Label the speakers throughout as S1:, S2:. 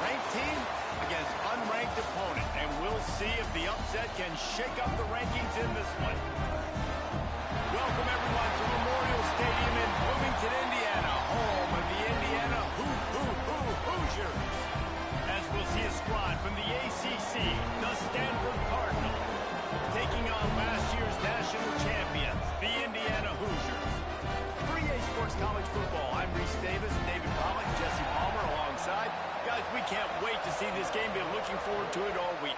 S1: Ranked team against unranked opponent, and we'll see if the upset can shake up the rankings in this one. Welcome, everyone, to Memorial Stadium in Bloomington, Indiana, home of the Indiana Hoosiers. As we'll see a squad from the ACC, the Stanford Cardinals, taking on last year's national champions, the Indiana Hoosiers. For EA Sports College Football, I'm Reese Davis, David Pollack, Jesse Palmer alongside. Guys, we can't wait to see this game. Been looking forward to it all week.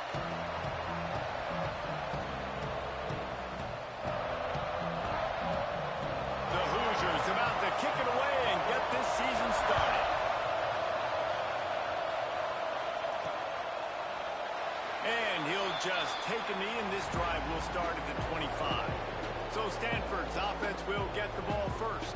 S1: The Hoosiers about to kick it away and get this season started. And he'll just take a knee, and this drive will start at the 25. So Stanford's offense will get the ball first.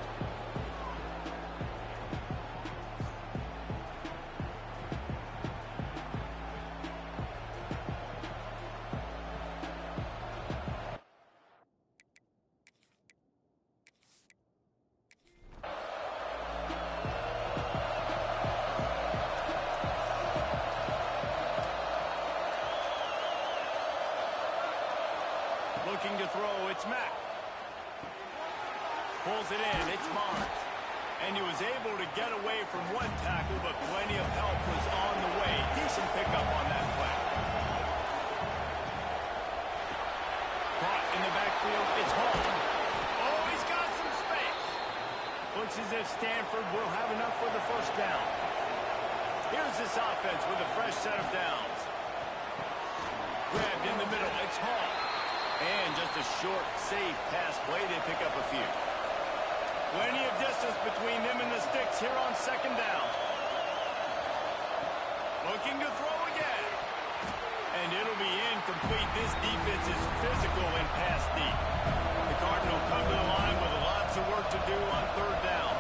S1: Looking to throw, it's Mack. Pulls it in, it's Barnes. And he was able to get away from one tackle, but plenty of help was on the way. Decent pickup on that play. Caught in the backfield, it's Hall. Oh, he's got some space. Looks as if Stanford will have enough for the first down. Here's this offense with a fresh set of downs. Grabbed in the middle, it's Hall. And just a short, safe pass play, they pick up a few. Plenty of distance between them and the sticks here on second down. Looking to throw again. And it'll be incomplete. This defense is physical and pass deep. The Cardinals come to the line with lots of work to do on third down.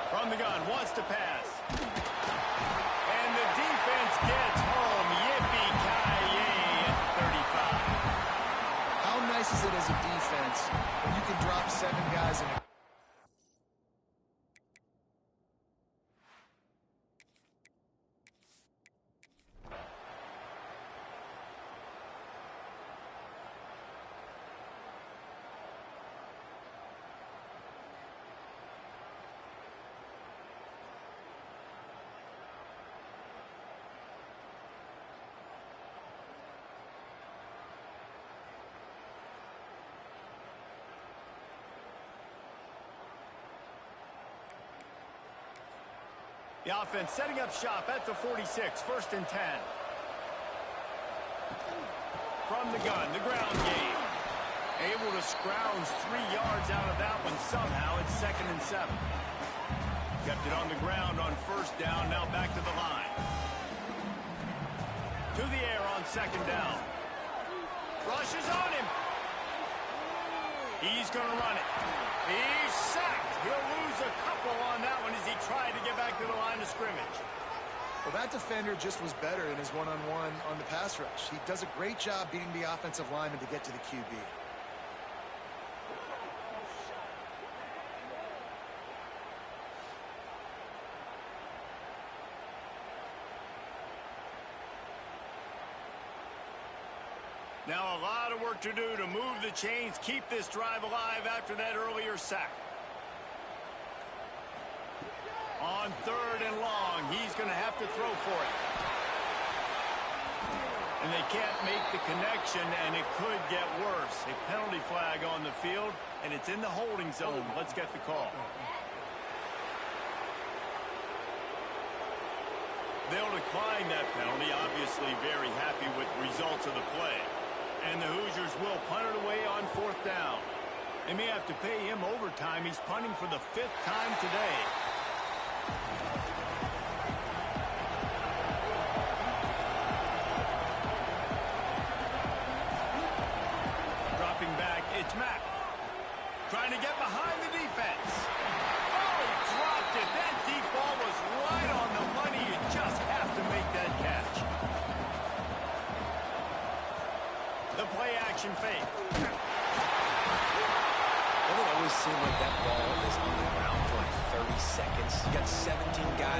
S1: From the gun, wants to pass. And the defense gets home. Yippee-ki-yay at 35.
S2: How nice is it as a defense when you can drop 7 guys in a...
S1: The offense setting up shop at the 46, first and 10. From the gun, the ground game. Able to scrounge 3 yards out of that one somehow. It's second and 7. Kept it on the ground on first down, now back to the line. To the air on second down. Rushes on him. He's going to run it. He's sacked. He'll lose a couple on that one as he tried to get back to the line of scrimmage.
S2: Well, that defender just was better in his one-on-one on the pass rush. He does a great job beating the offensive lineman to get to the QB.
S1: Now a lot of work to do to move the chains, keep this drive alive after that earlier sack. On third and long, he's going to have to throw for it. And they can't make the connection, and it could get worse. A penalty flag on the field, and it's in the holding zone. Let's get the call. They'll decline that penalty, obviously very happy with the results of the play. And the Hoosiers will punt it away on fourth down. They may have to pay him overtime. He's punting for the 5th time today. Dropping back, it's Mack. Trying to get behind the defense. Oh, he dropped it. That deep ball was right on the money. You just have to make that catch. The play-action fake.
S3: Doesn't it always seem like that ball is on the ground for like 30 seconds? You got 17 guys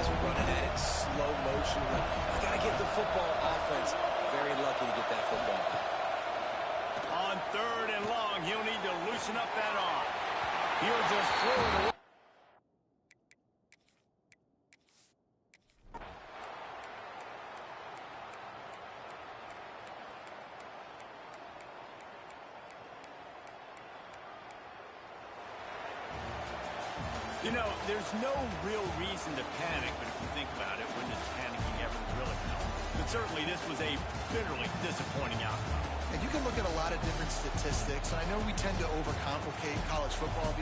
S3: emotionally. I got to get the football. Offense, very lucky to get that football back.
S1: On 3rd and long, he'll need to loosen up that arm. He'll just throw it away. You know, there's no real reason to panic, but if you think about it, when does panicking ever really help? But certainly this was a bitterly disappointing outcome.
S2: And you can look at a lot of different statistics, and I know we tend to overcomplicate college football.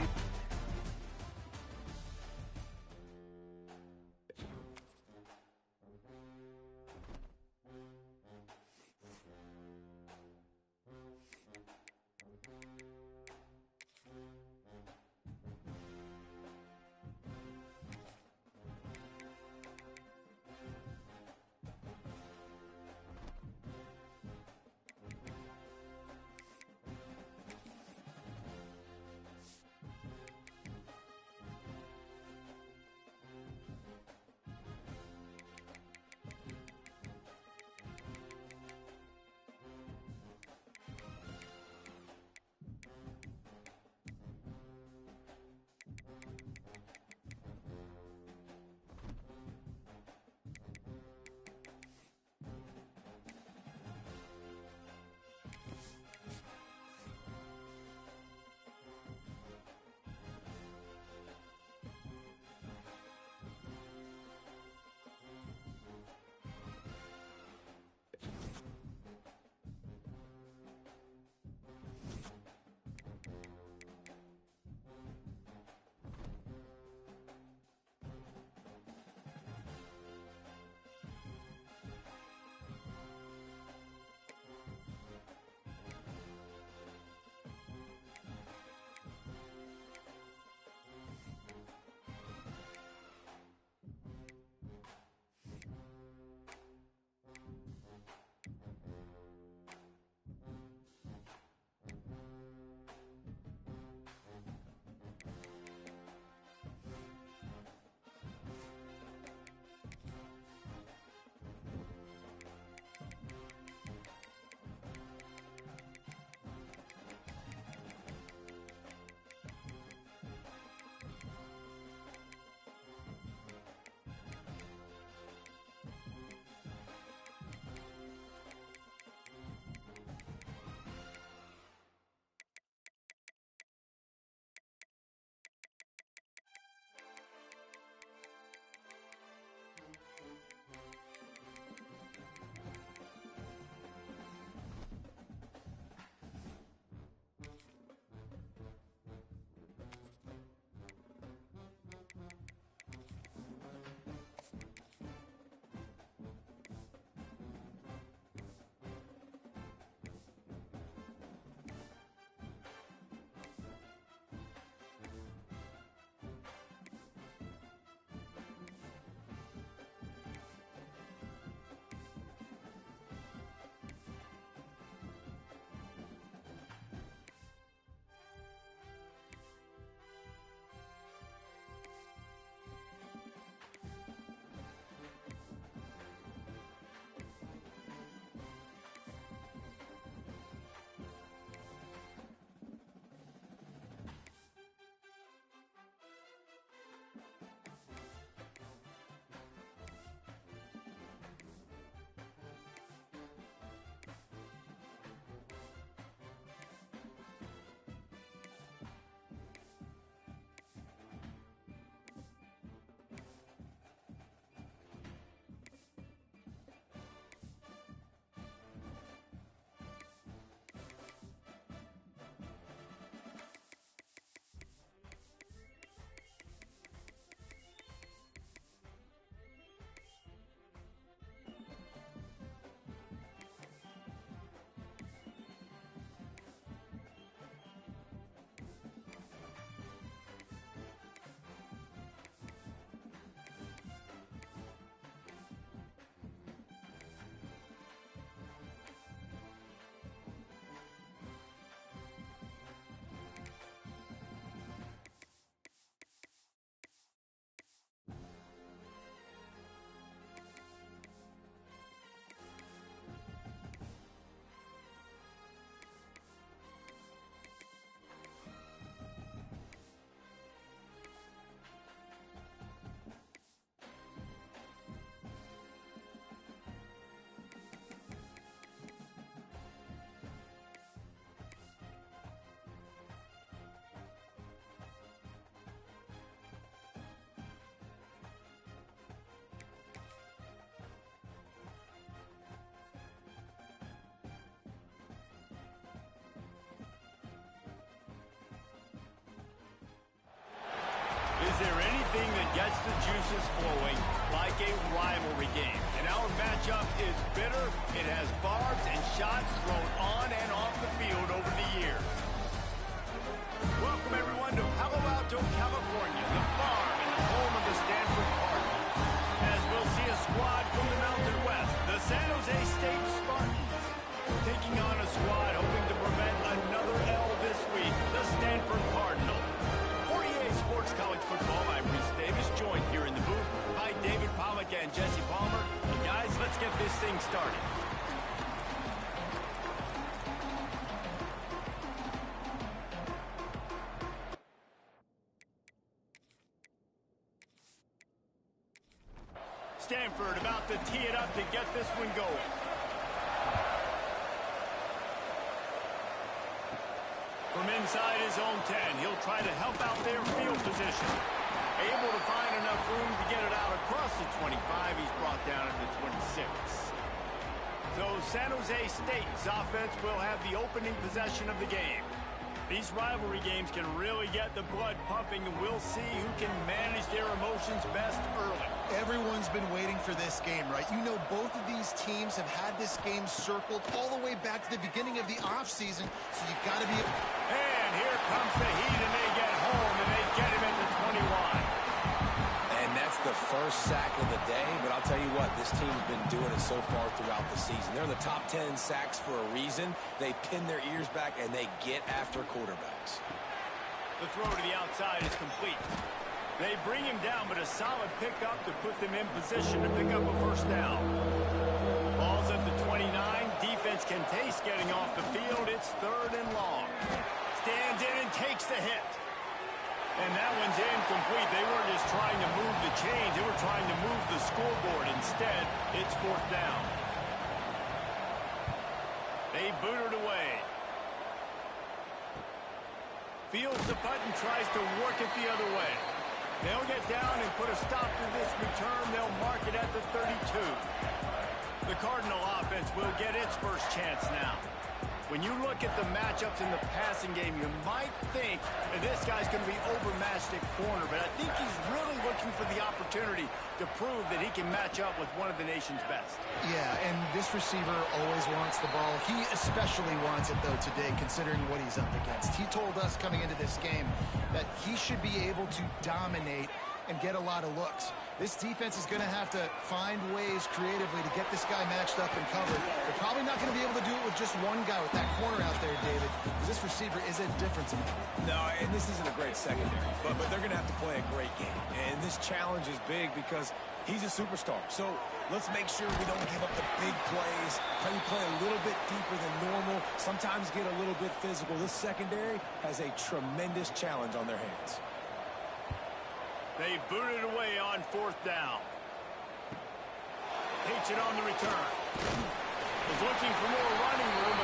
S1: anything that gets the juices flowing, like a rivalry game. And our matchup is bitter. It has barbs and shots thrown on and off the field over the years. Welcome, everyone, to Palo Alto, California, the farm and the home of the Stanford Cardinals. As we'll see a squad from the Mountain West, the San Jose State Spartans, taking on a squad hoping to prevent another L this week, the Stanford Cardinals. For EA Sports College Football, I'm Reese Davis, joined here in the booth by David Pollack and Jesse Palmer. And guys, let's get this thing started. Stanford about to tee it up to get this one going. From inside his own 10, he'll try to help out their field position. Able to find enough room to get it out across the 25. He's brought down at the 26. So San Jose State's offense will have the opening possession of the game. These rivalry games can really get the blood pumping, and we'll see who can manage their emotions best early.
S2: Everyone's been waiting for this game, right? You know, both of these teams have had this game circled all the way back to the beginning of the offseason, so you got to be...
S1: And here comes the heat, and they get home, and they get him at the 21.
S3: And that's the first sack of the day, but I'll tell you what, this team's been doing it so far throughout the season. They're in the top 10 sacks for a reason. They pin their ears back, and they get after quarterbacks.
S1: The throw to the outside is complete. They bring him down, but a solid pickup to put them in position to pick up a first down. Ball's at the 29. Defense can taste getting off the field. It's 3rd and long. Stands in and takes the hit. And that one's incomplete. They weren't just trying to move the chains. They were trying to move the scoreboard. Instead, it's 4th down. They boot it away. Fields the punt and tries to work it the other way. They'll get down and put a stop to this return. They'll mark it at the 32. The Cardinal offense will get its first chance now. When you look at the matchups in the passing game, you might think that this guy's going to be overmatched at corner, but I think he's really looking for the opportunity to prove that he can match up with one of the nation's best.
S2: Yeah, and this receiver always wants the ball. He especially wants it, though, today, considering what he's up against. He told us coming into this game that he should be able to dominate and get a lot of looks. This defense is going to have to find ways creatively to get this guy matched up and covered. They're probably not going to be able to do it with just one guy with that corner out there, David, because this receiver is a difference maker.
S3: No, and this isn't a great secondary, but they're going to have to play a great game. And this challenge is big because he's a superstar. So let's make sure we don't give up the big plays. Maybe play a little bit deeper than normal, sometimes get a little bit physical. This secondary has a tremendous challenge on their hands.
S1: They boot it away on 4th down. Takes it on the return. Was looking for more running room.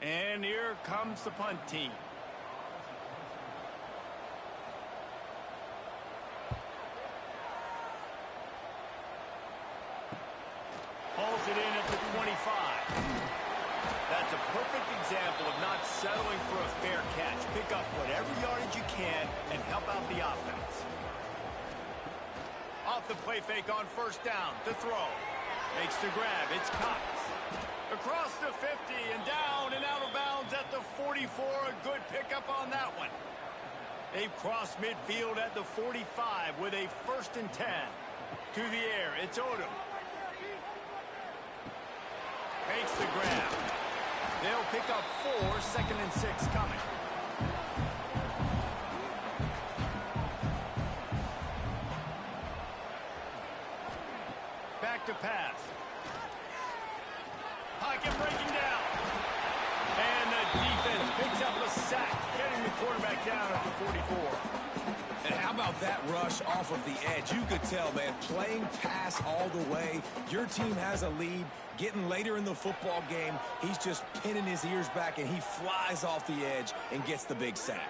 S1: And here comes the punt team. Hauls it in at the 25. That's a perfect example of not settling for a fair catch. Pick up whatever yardage you can and help out the offense. Off the play fake on 1st down. To throw. Makes the grab. It's Cox. Across the 50 and down and out of bounds at the 44. A good pickup on that one. They've crossed midfield at the 45 with a 1st and 10. To the air. It's Odom. Makes the grab. They'll pick up 4. 2nd and 6 coming. Back to pass. Pocket breaking down. And the defense picks up a sack, getting the quarterback down at the 44.
S3: And how about that rush off of the edge? You could tell, man, playing pass all the way. Your team has a lead. Getting later in the football game, he's just pinning his ears back, and he flies off the edge and gets the big sack.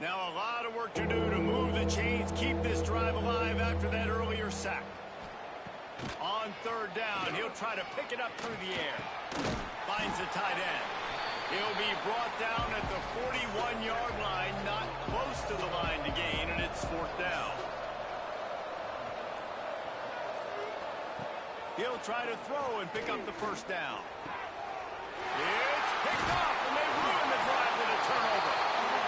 S1: Now a lot of work to do to move the chains, keep this drive alive after that earlier sack. On third down, he'll try to pick it up through the air. Finds the tight end. He'll be brought down at the 41-yard line, not close to the line to gain, and it's fourth down. He'll try to throw and pick up the first down. It's picked off, and they ruin the drive with a turnover.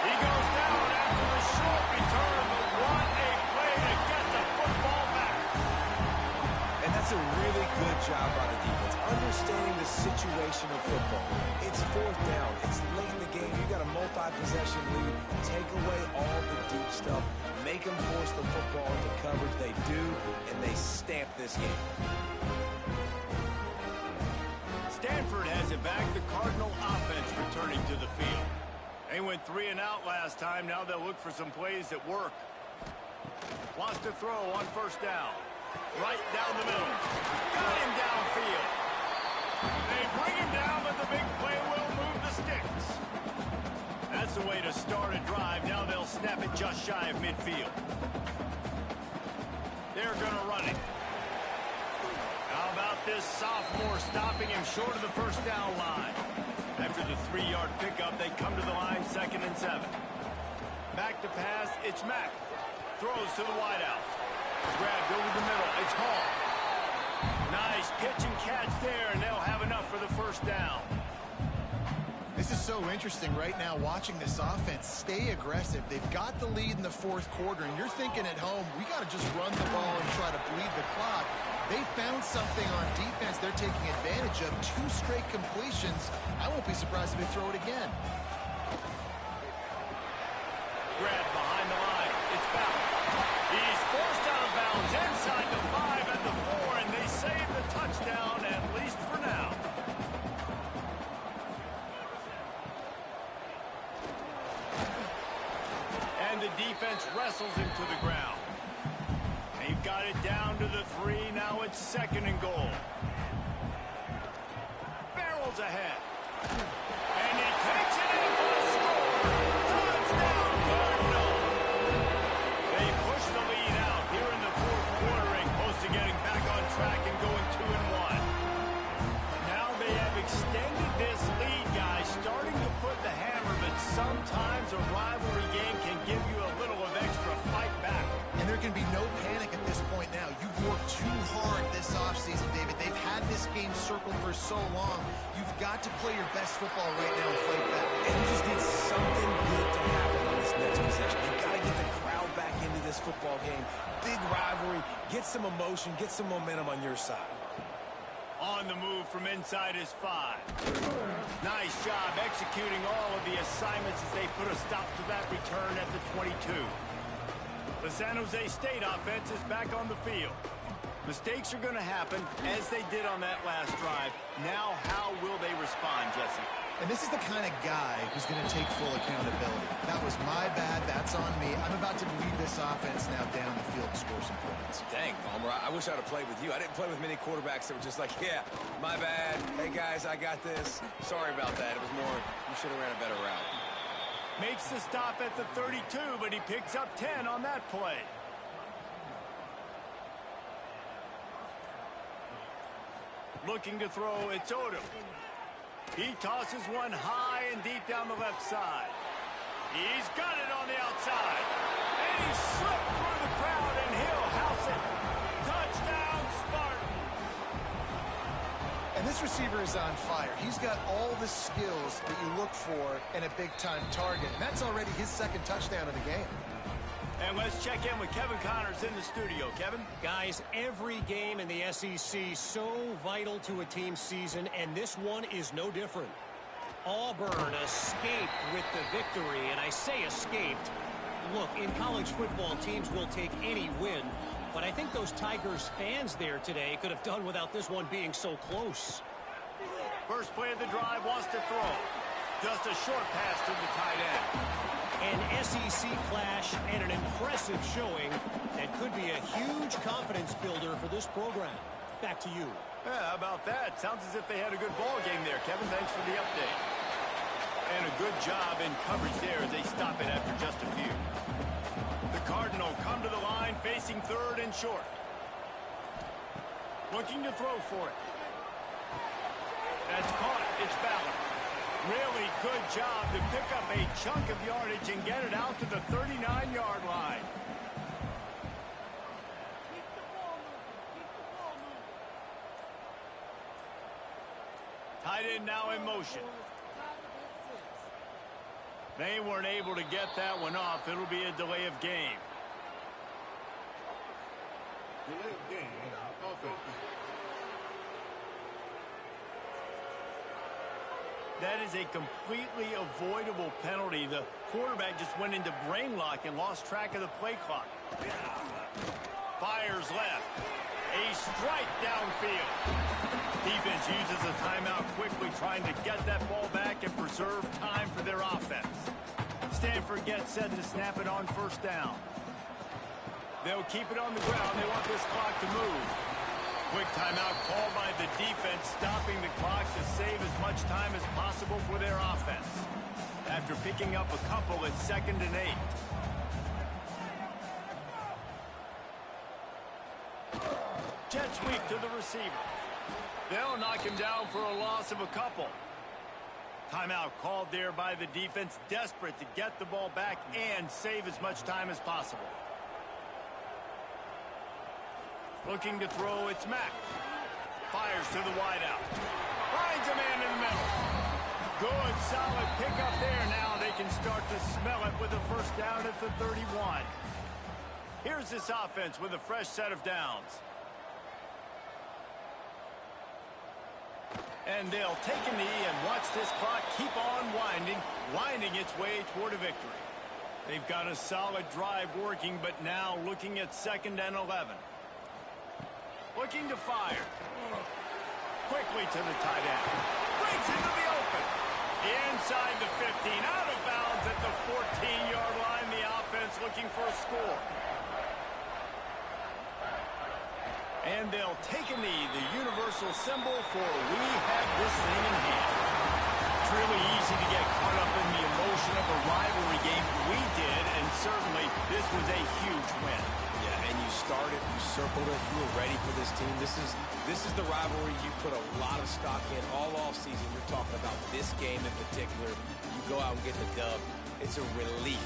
S1: He goes down after the short return, but what a play to get the football back.
S3: And that's a really good job by the defense, understanding the situation of football. It's fourth down. It's late in the game. You got a multi-possession lead. Take away all the deep stuff. Make them force the football into coverage. They do, and they stamp this game.
S1: Stanford has it back. The Cardinal offense returning to the field. They went 3 and out last time. Now they'll look for some plays that work. Wants to throw on first down. Right down the middle. Got him downfield. They bring him down, but the big play will move the sticks. That's the way to start a drive. Now they'll snap it just shy of midfield. They're going to run it. How about this sophomore stopping him short of the first down line? After the 3-yard pickup, they come to the line 2nd and 7. Back to pass, it's Mack. Throws to the wideout. Grabbed over the middle, it's Hall. Nice pitch and catch there, and they'll have enough for the first down.
S2: This is so interesting right now, watching this offense stay aggressive. They've got the lead in the fourth quarter, and you're thinking at home, we got to just run the ball and try to bleed the clock. They found something on defense they're taking advantage of. 2 straight completions. I won't be surprised if they throw it again.
S1: Grab behind the line. It's Ballard. He's forced out of bounds inside the 5 at the 4, and they save the touchdown, at least for now. And the defense wrestles him to the ground. They've got it down to the 3. Now it's 2nd and goal. Barrels ahead. And he takes it in for a score. Touchdown, Cardinal. They push the lead out here in the fourth quarter and close to getting back on track and going 2-1. Now they have extended this lead, guys, starting to put the hammer, but sometimes a rivalry game can give you a little of extra fight back.
S2: And there can be no panic at this point now. You've worked too hard this offseason, David. They've had this game circled for so long. You've got to play your best football right now and fight back.
S3: And you just need something good to happen on this next possession. You've got to get the crowd back into this football game. Big rivalry. Get some emotion. Get some momentum on your side.
S1: On the move from inside his 5. Nice job executing all of the assignments as they put a stop to that return at the 22. The San Jose State offense is back on the field. Mistakes are going to happen, as they did on that last drive. Now, how will they respond, Jesse?
S2: And this is the kind of guy who's going to take full accountability. That was my bad. That's on me. I'm about to lead this offense now down the field to score some points.
S3: Dang, Palmer, I wish I'd have played with you. I didn't play with many quarterbacks that were just like, yeah, my bad. Hey, guys, I got this. Sorry about that. It was more, you should have ran a better route.
S1: Makes the stop at the 32, but he picks up 10 on that play. Looking to throw, it's Odom. He tosses one high and deep down the left side. He's got it on the outside. And he slipped through the crowd, and he'll house it. Touchdown, Spartan.
S2: And this receiver is on fire. He's got all the skills that you look for in a big-time target. And that's already his 2nd touchdown of the game.
S1: And let's check in with Kevin Connors in the studio. Kevin?
S4: Guys, every game in the SEC so vital to a team's season, and this one is no different. Auburn escaped with the victory, and I say escaped. Look, in college football, teams will take any win, but I think those Tigers fans there today could have done without this one being so close.
S1: First play of the drive, wants to throw. Just a short pass to the tight end.
S4: An SEC clash and an impressive showing that could be a huge confidence builder for this program. Back to you.
S1: Yeah, how about that? Sounds as if they had a good ball game there, Kevin. Thanks for the update. And a good job in coverage there as they stop it after just a few. The Cardinals come to the line facing third and short. Looking to throw for it. That's caught. It's Ballard. Really good job to pick up a chunk of yardage and get it out to the 39-yard line. Tight end now in motion. They weren't able to get that one off. It'll be a delay of game.
S5: Delay of game. Offense.
S1: That is a completely avoidable penalty. The quarterback just went into brain lock and lost track of the play clock. Fires left. A strike downfield. Defense uses a timeout quickly, trying to get that ball back and preserve time for their offense. Stanford gets set to snap it on first down. They'll keep it on the ground. They want this clock to move. Quick timeout called by the defense, stopping the clock to save as much time as possible for their offense. After picking up a couple, it's 2nd and 8. Jet sweep to the receiver. They'll knock him down for a loss of a couple. Timeout called there by the defense, desperate to get the ball back and save as much time as possible. Looking to throw, it's Mack. Fires to the wideout. Finds a man in the middle. Good, solid pickup there. Now they can start to smell it with a first down at the 31. Here's this offense with a fresh set of downs. And they'll take a knee and watch this clock keep on winding its way toward a victory. They've got a solid drive working, but now looking at 2nd and 11. Looking to fire. Quickly to the tight end. Breaks into the open. Inside the 15. Out of bounds at the 14-yard line. The offense looking for a score. And they'll take a knee. The universal symbol for we have this thing in hand. It's really easy to get caught up in the emotion of a rivalry game. We did, and certainly this was a huge win.
S3: Yeah, and you started, you circled it, you were ready for this team. This is the rivalry you put a lot of stock in all offseason. You're talking about this game in particular. You go out and get the dub. It's a relief.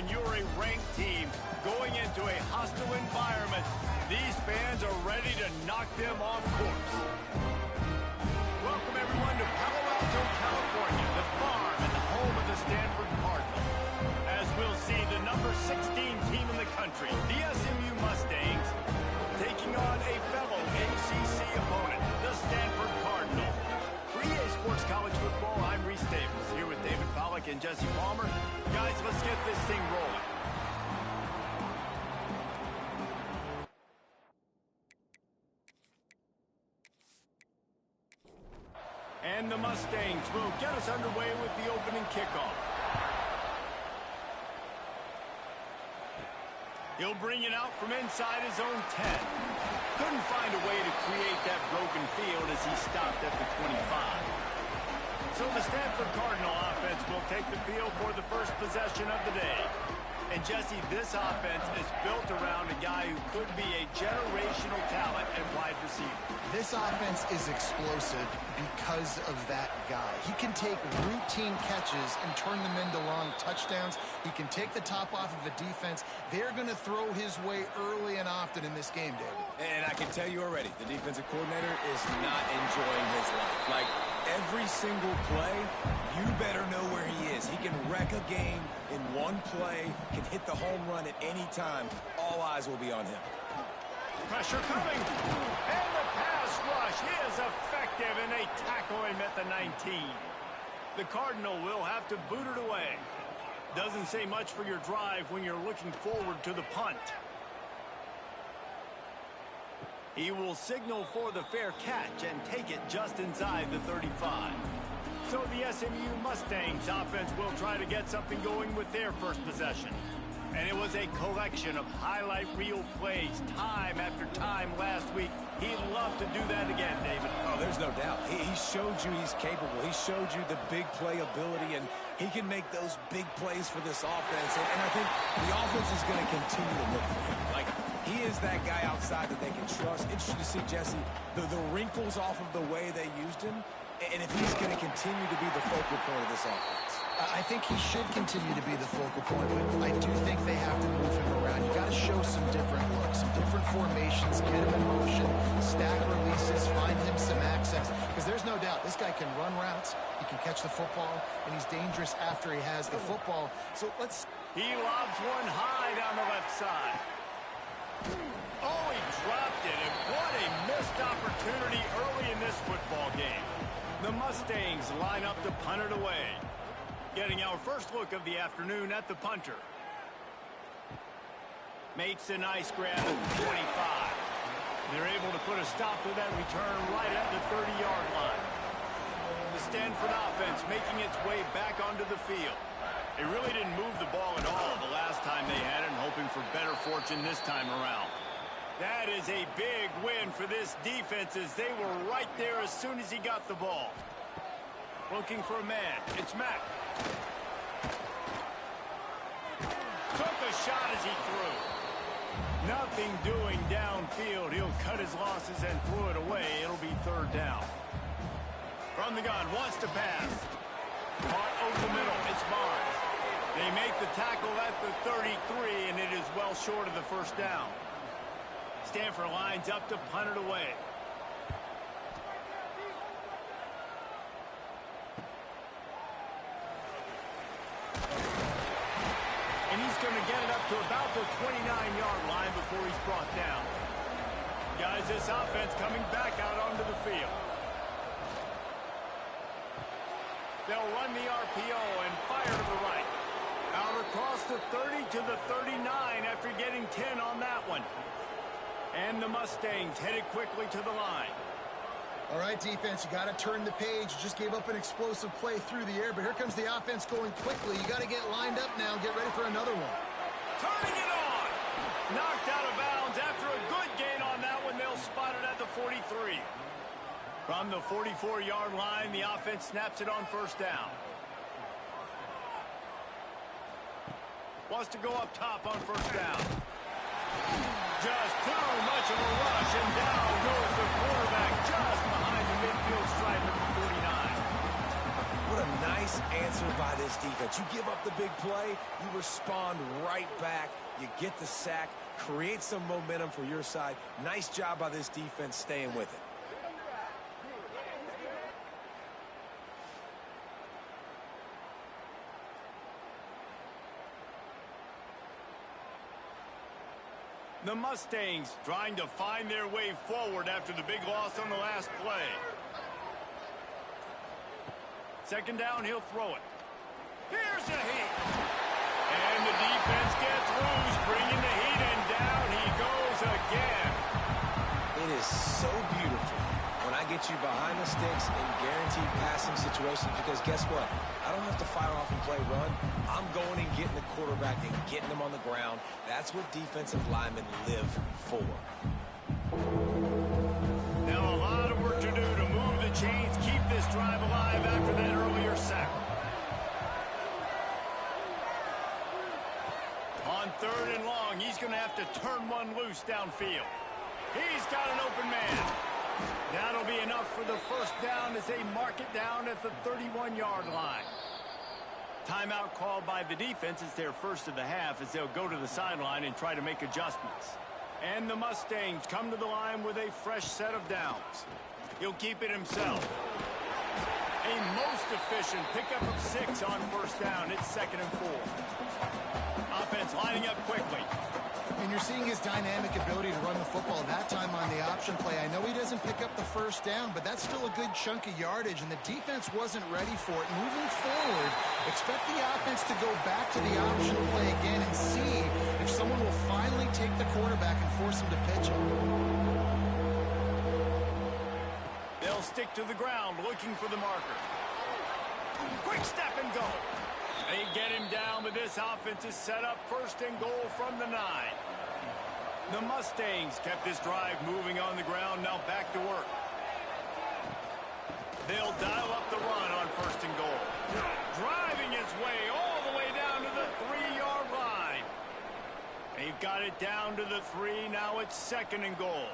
S1: when you're a ranked team going into a hostile environment, these fans are ready to knock them off course. Welcome, everyone, to Palo Alto, California, the farm and the home of the Stanford Cardinals. As we'll see, the number 16 team in the country, the SMU Mustangs, taking on a fellow ACC opponent, the Stanford Cardinals. For EA Sports College Football, I'm Reese Davis, here with David Pollack and Jesse Palmer. Guys, let's get this thing rolling. And the Mustangs will get us underway with the opening kickoff. He'll bring it out from inside his own 10. Couldn't find a way to create that broken field as he stopped at the 25. So the Stanford Cardinal offense will take the field for the first possession of the day. And Jesse, this offense is built around a guy who could be a generational talent at wide receiver.
S2: This offense is explosive because of that guy. He can take routine catches and turn them into long touchdowns. He can take the top off of a defense. They're going to throw his way early and often in this game, David.
S3: And I can tell you already, the defensive coordinator is not enjoying his life. Like, every single play, you better know where he is. He can wreck a game in one play, can hit the home run at any time. All eyes will be on him.
S1: Pressure coming. And the pass rush is effective, and they tackle him at the 19. The Cardinal will have to boot it away. Doesn't say much for your drive when you're looking forward to the punt. He will signal for the fair catch and take it just inside the 35. So the SMU Mustangs offense will try to get something going with their first possession. And it was a collection of highlight reel plays time after time last week. He'd love to do that again, David.
S3: Oh, there's no doubt. He showed you he's capable. He showed you the big play ability, and he can make those big plays for this offense. And I think the offense is going to continue to look for him. Like, he is that guy outside that they can trust. Interesting to see, Jesse, the wrinkles off of the way they used him, and if he's going to continue to be the focal point of this offense.
S2: I think he should continue to be the focal point, but I do think they have to move him around. You got to show some different looks, some different formations, get him in motion, stack releases, find him some access, because there's no doubt this guy can run routes, he can catch the football, and he's dangerous after he has the football. So let's...
S1: He lobs one high down the left side. Oh, he dropped it, and what a missed opportunity early in this football game. The Mustangs line up to punt it away. Getting our first look of the afternoon at the punter. Makes a nice grab at the 25. They're able to put a stop to that return right at the 30-yard line. The Stanford offense making its way back onto the field. They really didn't move the ball at all the last time they had it, and hoping for better fortune this time around. That is a big win for this defense, as they were right there as soon as he got the ball. Looking for a man. It's Mack. Took a shot as he threw. Nothing doing downfield. He'll cut his losses and throw it away. It'll be third down. From the gun, wants to pass. Caught over the middle. It's Barnes. They make the tackle at the 33, and it is well short of the first down. Stanford lines up to punt it away. And he's going to get it up to about the 29-yard line before he's brought down. Guys, this offense coming back out onto the field. They'll run the RPO and fire to the right. Out across the 30 to the 39 after getting 10 on that one. And the Mustangs headed quickly to the line.
S2: All right, defense, you got to turn the page. You just gave up an explosive play through the air, but here comes the offense going quickly. You got to get lined up now, get ready for another one.
S1: Turning it on! Knocked out of bounds after a good gain on that one. They'll spot it at the 43. From the 44-yard line, the offense snaps it on first down. Wants to go up top on first down. Just too much of a rush, and down goes the quarterback just behind the midfield stripe at the 49.
S3: What a nice Nice answer by this defense. You give up the big play, you respond right back. You get the sack, create some momentum for your side. Nice job by this defense staying with it.
S1: The Mustangs trying to find their way forward after the big loss on the last play. Second down, he'll throw it. Here's a heat. And the defense gets loose, bringing the heat, and down he goes again.
S3: It is so beautiful when I get you behind the sticks in guaranteed passing situations, because guess what? I don't have to fire off and play run. I'm going and getting the quarterback and getting them on the ground. That's what defensive linemen live for.
S1: Now a lot of work to do to move the chains, keep this drive alive after that earlier sack. On third and long, he's going to have to turn one loose downfield. He's got an open man. That'll be enough for the first down as they mark it down at the 31-yard line. Timeout called by the defense. It's their first of the half as they'll go to the sideline and try to make adjustments. And the Mustangs come to the line with a fresh set of downs. He'll keep it himself. A most efficient pickup of 6 on first down. It's 2nd and 4. Offense lining up quickly.
S2: And you're seeing his dynamic ability to run the football. That time on the option play, I know he doesn't pick up the first down, but that's still a good chunk of yardage, and the defense wasn't ready for it. Moving forward, expect the offense to go back to the option play again and see if someone will finally take the quarterback and force him to pitch it.
S1: They'll stick to the ground looking for the marker. Quick step and go. They get him down, but this offense is set up 1st and goal from the 9. The Mustangs kept this drive moving on the ground, now back to work. They'll dial up the run on 1st and goal. Driving his way all the way down to the 3-yard line. They've got it down to the 3, now it's 2nd and goal.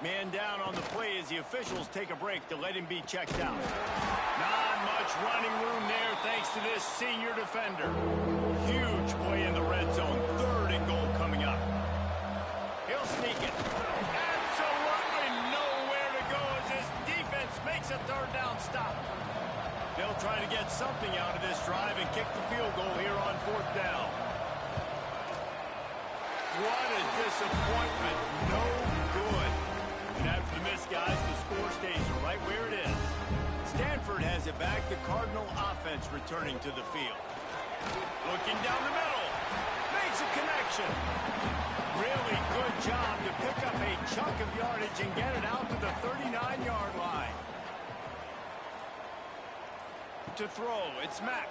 S1: Man down on the play as the officials take a break to let him be checked out. Not much running room there thanks to this senior defender. Huge play in the red zone. 3rd and goal coming up. He'll sneak it. Absolutely nowhere to go as this defense makes a 3rd down stop. They'll try to get something out of this drive and kick the field goal here on 4th down. What a disappointment. No good. And after the miss, guys, the score stays right where it is. Stanford has it back. The Cardinal offense returning to the field. Looking down the middle. Makes a connection. Really good job to pick up a chunk of yardage and get it out to the 39-yard line. To throw, it's Mack.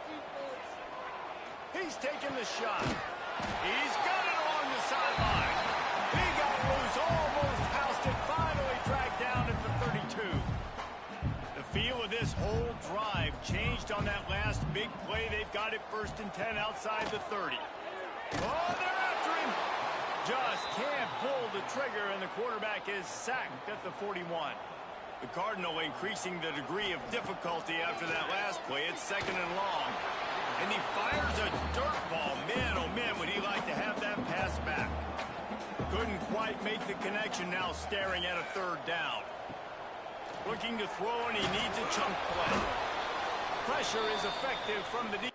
S1: He's taking the shot. He's got it along the sideline. He got loose, almost housed it, finally tracked down at the 32. The feel of this whole drive changed on that last big play. They've got it 1st and 10 outside the 30. Oh, they're after him. Just can't pull the trigger, and the quarterback is sacked at the 41. The Cardinal increasing the degree of difficulty after that last play. It's 2nd and long. And he fires a dirt ball. Man, oh man, would he like to have that pass back. Couldn't quite make the connection, now staring at a 3rd down. Looking to throw, and he needs a chunk play. Pressure is effective from the defense.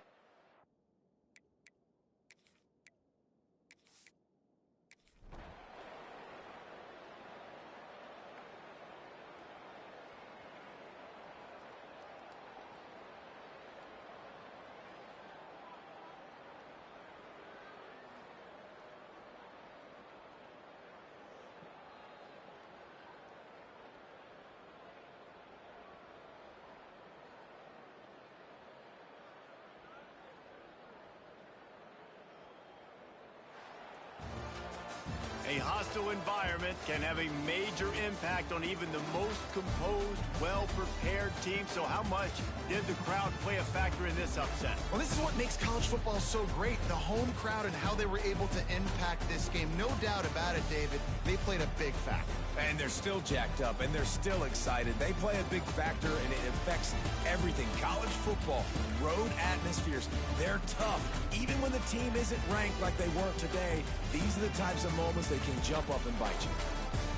S1: A hostile environment can have a major impact on even the most composed, well-prepared team. So how much did the crowd play a factor in this upset?
S2: Well, this is what makes college football so great, the home crowd and how they were able to impact this game. No doubt about it, David, they played a big factor.
S3: And they're still jacked up, and they're still excited. They play a big factor, and it affects everything. College football, road atmospheres, they're tough. Even when the team isn't ranked like they weren't today, these are the types of moments they can jump up and bite you.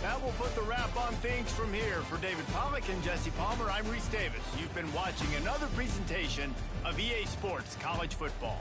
S1: That will put the wrap on things from here. For David Pollack and Jesse Palmer, I'm Reese Davis. You've been watching another presentation of EA Sports College Football.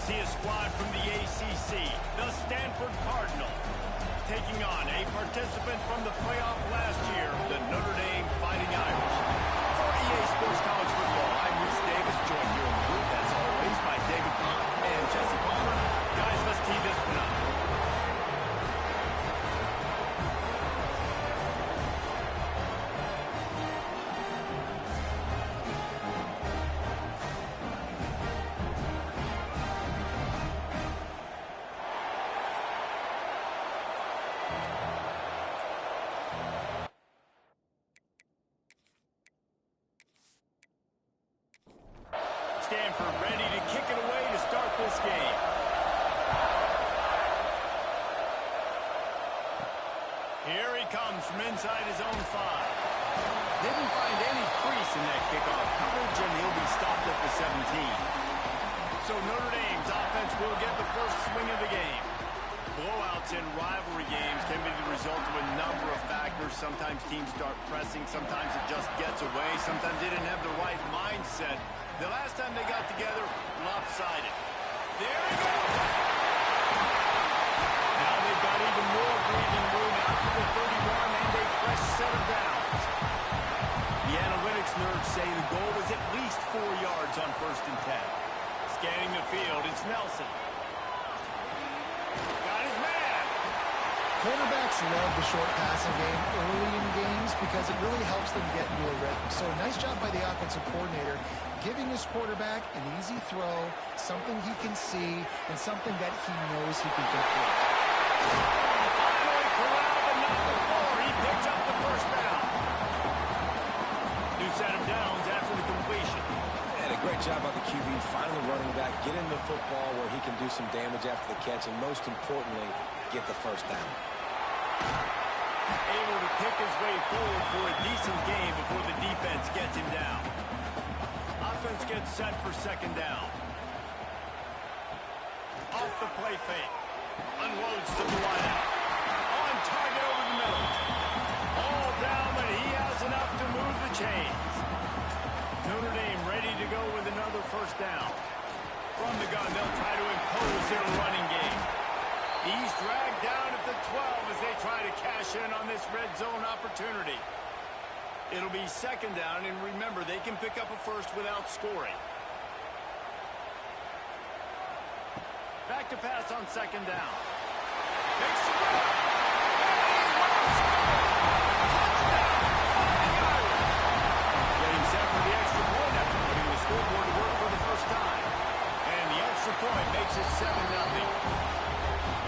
S1: see a squad from the ACC, the Stanford Cardinals, taking on a participant from the playoff last year, the Notre Dame Fighting Irish. For EA Sports College Football, I'm Reese Davis, joined here in the booth, as always, by David Pollack and Jesse Palmer. Guys, let's tee this one up. Stanford ready to kick it away to start this game. Here he comes from inside his own 5. Didn't find any crease in that kickoff coverage, and he'll be stopped at the 17. So Notre Dame's offense will get the first swing of the game. Blowouts in rivalry games can be the result of a number of factors. Sometimes teams start pressing. Sometimes it just gets away. Sometimes they didn't have the right mindset. The last time they got together, lopsided. There we go! Now they've got even more breathing room out to the 31 and a fresh set of downs. The analytics nerds say the goal was at least 4 yards on 1st and 10. Scanning the field, it's Nelson. Got his man.
S2: Quarterbacks love the short passing game early in games because it really helps them get into a rhythm. So a nice job by the offensive coordinator giving his quarterback an easy throw, something he can see, and something that he knows he can complete.
S1: Finally corralled the number 4. He picks up the first down. New set of downs after the completion.
S3: And a great job by the QB, finding the running back, getting the football where he can do some damage after the catch, and most importantly, get the first down.
S1: Able to pick his way forward for a decent game before the defense gets him down. Offense gets set for 2nd down. Off the play fake. Unloads to the wideout. On target over the middle. All down, but he has enough to move the chains. Notre Dame ready to go with another first down. From the gun, they'll try to impose their running game. He's dragged down at the 12 as they try to cash in on this red zone opportunity. It'll be 2nd down, and remember, they can pick up a first without scoring. Back to pass on 2nd down. Makes the grab. Getting set for the extra point after putting the scoreboard to work for the first time. And the extra point makes it 7-0.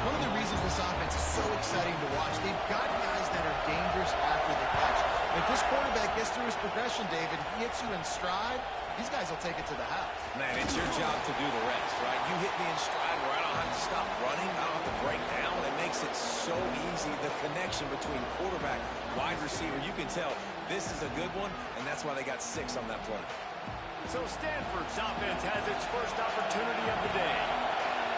S2: One of the reasons this offense is so exciting to watch, they've got guys that are dangerous after the catch. If this quarterback gets through his progression, David, he hits you in stride, these guys will take it to the house.
S3: Man, it's your job to do the rest, right? You hit me in stride where I don't have to stop running, I don't have to break down. It makes it so easy, the connection between quarterback, wide receiver. You can tell this is a good one, and that's why they got 6 on that play.
S1: So Stanford's offense has its first opportunity of the day.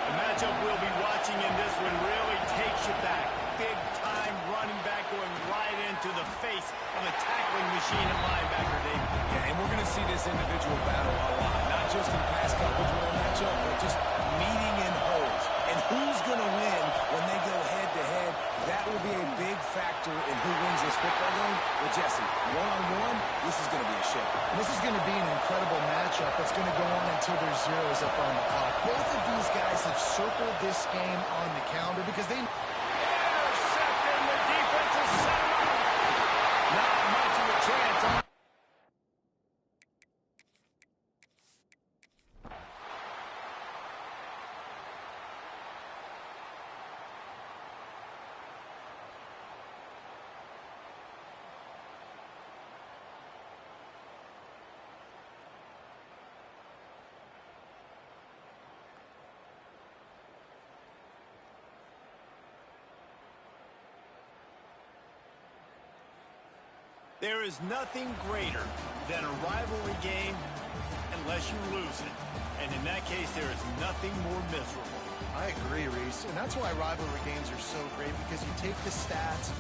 S1: The matchup we'll be watching in this one really takes you back. Big-time running back going right into the face of a tackling machine at linebacker, Dave.
S3: Yeah, and we're going to see this individual battle a lot, not just in pass coverage when they match up, but just meeting in holes. And who's going to win when they go head-to-head? That will be a big factor in who wins this football game. Well, Jesse, one-on-one, this is going to be a show.
S2: This is going to be an incredible matchup that's going to go on until there's zeros up on the clock. Both of these guys have circled this game on the calendar because they...
S1: Intercepted, the defense is set him up. Not much of a chance. There is nothing greater than a rivalry game unless you lose it. And in that case, there is nothing more miserable.
S2: I agree, Reese. And that's why rivalry games are so great, because you take the stats...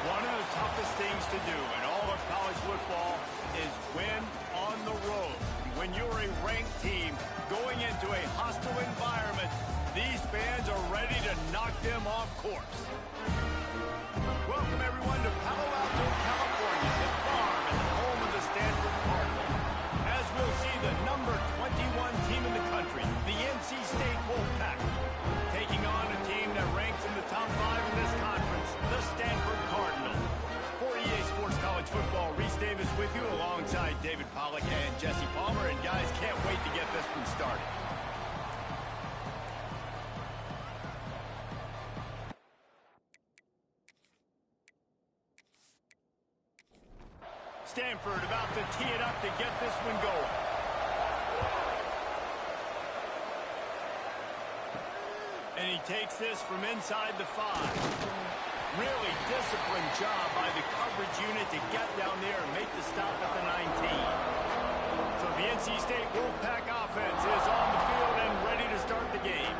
S1: One of the toughest things to do in all of college football is win on the road. When you're a ranked team going into a hostile environment, these fans are ready to knock them off course. Welcome, everyone, to Palo Alto, California, the farm and the home of the Stanford Cardinals. As we'll see the number 21 team in the country, the NC State Wolfpack, taking on a team that ranks in the top 5 in this conference, the Stanford Cardinals. For EA Sports College Football, Reese Davis with you alongside David Pollack and Jesse Palmer. And guys, can't wait to get this one started. Stanford about to tee it up to get this one going. And he takes this from inside the 5. Really disciplined job by the coverage unit to get down there and make the stop at the 19. So the NC State Wolfpack offense is on the field and ready to start the game.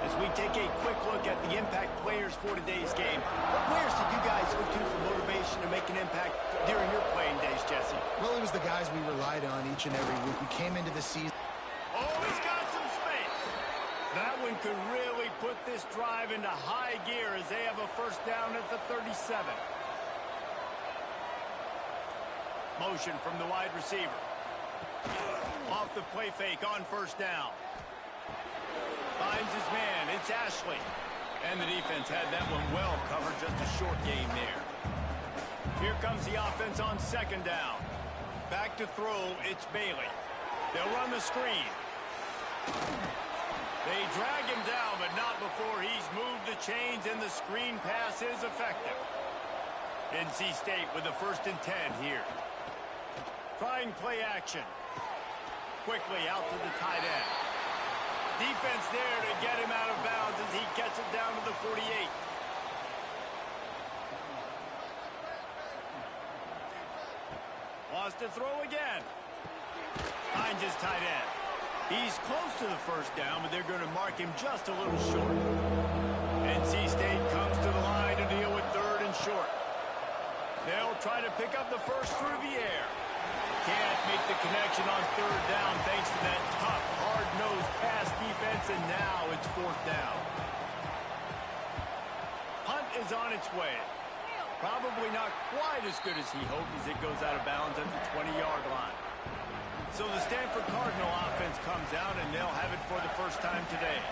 S1: As we take a quick look at the impact players for today's game, what players did you guys look to for motivation to make an impact during your playing days, Jesse?
S2: Well, it was the guys we relied on each and every week. We came into the season.
S1: Oh, he's got some space. That one could really put this drive into high gear as they have a first down at the 37. Motion from the wide receiver. Off the play fake on first down. Finds his man. It's Ashley. And the defense had that one well covered. Just a short gain there. Here comes the offense on second down. Back to throw. It's Bailey. They'll run the screen. They drag him down, but not before he's moved the chains, and the screen pass is effective. NC State with the 1st and 10 here. Trying play action. Quickly out to the tight end. Defense there to get him out of bounds as he gets it down to the 48. Wants to throw again. Finds his tight end. He's close to the first down, but they're going to mark him just a little short. NC State comes to the line to deal with 3rd and short. They'll try to pick up the first through the air. Can't make the connection on 3rd down thanks to that tough, hard-nosed pass defense, and now it's 4th down. Punt is on its way. Probably not quite as good as he hoped as it goes out of bounds at the 20-yard line. So the Stanford Cardinal offense comes out, and they'll have it for the first time today.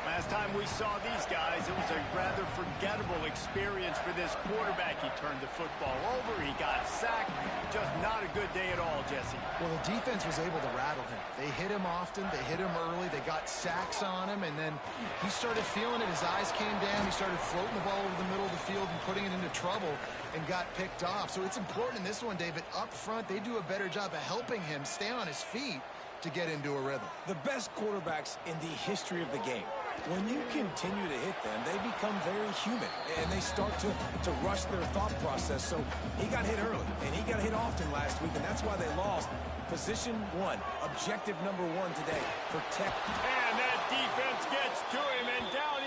S1: Last time we saw these guys, it was a rather forgettable experience for this quarterback. He turned the football over, he got sacked. Just not a good day at all, Jesse.
S2: Well, the defense was able to rattle him. They hit him often, they hit him early, they got sacks on him, and then he started feeling it. His eyes came down, he started floating the ball over the middle of the field and putting it into trouble and got picked off. So it's important in this one, David, up front, they do a better job of helping him stay on his feet to get into a rhythm.
S3: The best quarterbacks in the history of the game, when you continue to hit them, they become very human, and they start to rush their thought process. So he got hit early, and he got hit often last week, and that's why they lost. Position 1, objective number 1 today, protect.
S1: And that defense gets to him, and down.